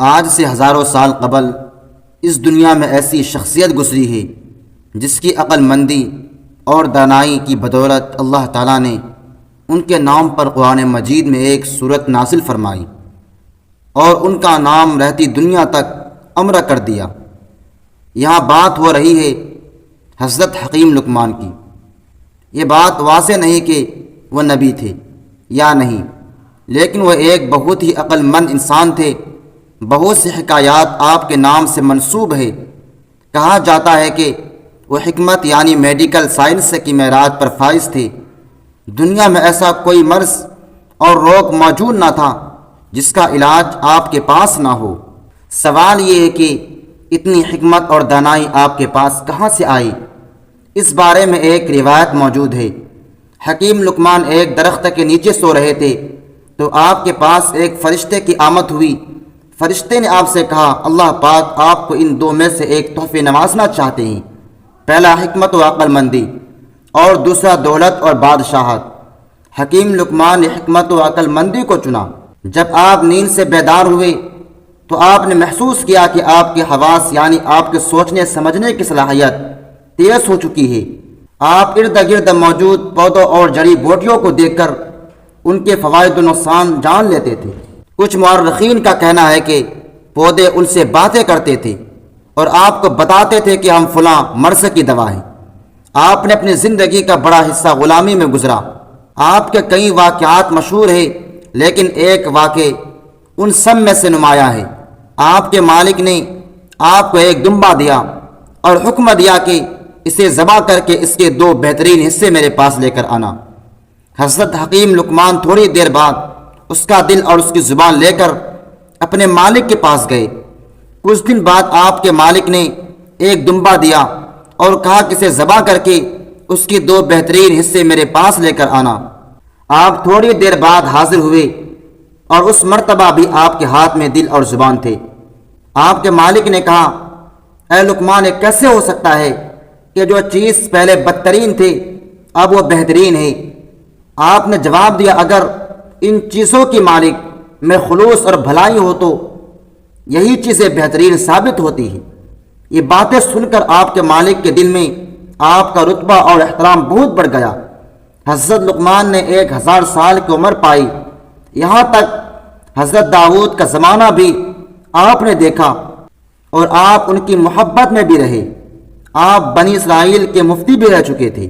آج سے ہزاروں سال قبل اس دنیا میں ایسی شخصیت گزری ہے جس کی عقل مندی اور دانائی کی بدولت اللہ تعالیٰ نے ان کے نام پر قرآن مجید میں ایک سورت نازل فرمائی اور ان کا نام رہتی دنیا تک امر کر دیا۔ یہاں بات ہو رہی ہے حضرت حکیم لقمان کی۔ یہ بات واضح نہیں کہ وہ نبی تھے یا نہیں، لیکن وہ ایک بہت ہی عقل مند انسان تھے۔ بہت سی حکایات آپ کے نام سے منسوب ہے۔ کہا جاتا ہے کہ وہ حکمت یعنی میڈیکل سائنس کی معراج پر فائز تھے۔ دنیا میں ایسا کوئی مرض اور روگ موجود نہ تھا جس کا علاج آپ کے پاس نہ ہو۔ سوال یہ ہے کہ اتنی حکمت اور دانائی آپ کے پاس کہاں سے آئی؟ اس بارے میں ایک روایت موجود ہے۔ حکیم لقمان ایک درخت کے نیچے سو رہے تھے تو آپ کے پاس ایک فرشتے کی آمد ہوئی۔ فرشتے نے آپ سے کہا، اللہ پاک آپ کو ان دو میں سے ایک تحفے نوازنا چاہتے ہیں، پہلا حکمت و عقل مندی اور دوسرا دولت اور بادشاہت۔ حکیم لقمان نے حکمت و عقل مندی کو چنا۔ جب آپ نیند سے بیدار ہوئے تو آپ نے محسوس کیا کہ آپ کے حواس یعنی آپ کے سوچنے سمجھنے کی صلاحیت تیز ہو چکی ہے۔ آپ ارد گرد موجود پودوں اور جڑی بوٹیوں کو دیکھ کر ان کے فوائد و نقصان جان لیتے تھے۔ کچھ مورخین کا کہنا ہے کہ پودے ان سے باتیں کرتے تھے اور آپ کو بتاتے تھے کہ ہم فلاں مرض کی دوا ہیں۔ آپ نے اپنی زندگی کا بڑا حصہ غلامی میں گزرا۔ آپ کے کئی واقعات مشہور ہیں، لیکن ایک واقعہ ان سب میں سے نمایاں ہے۔ آپ کے مالک نے آپ کو ایک دمبا دیا اور حکم دیا کہ اسے ذبح کر کے اس کے دو بہترین حصے میرے پاس لے کر آنا۔ حضرت حکیم لقمان تھوڑی دیر بعد اس کا دل اور اس کی زبان لے کر اپنے مالک کے پاس گئے۔ کچھ دن بعد آپ کے مالک نے ایک دمبا دیا اور کہا کہ اسے ذبح کر کے اس کی دو بہترین حصے میرے پاس لے کر آنا۔ آپ تھوڑی دیر بعد حاضر ہوئے اور اس مرتبہ بھی آپ کے ہاتھ میں دل اور زبان تھے۔ آپ کے مالک نے کہا، اے لقمان، یہ کیسے ہو سکتا ہے کہ جو چیز پہلے بدترین تھی اب وہ بہترین ہے؟ آپ نے جواب دیا، اگر ان چیزوں کی مالک میں خلوص اور بھلائی ہو تو یہی چیزیں بہترین ثابت ہوتی ہیں۔ یہ باتیں سن کر آپ کے مالک کے دل میں آپ کا رتبہ اور احترام بہت بڑھ گیا۔ حضرت لقمان نے 1000 سال کی عمر پائی۔ یہاں تک حضرت داؤد کا زمانہ بھی آپ نے دیکھا اور آپ ان کی محبت میں بھی رہے۔ آپ بنی اسرائیل کے مفتی بھی رہ چکے تھے۔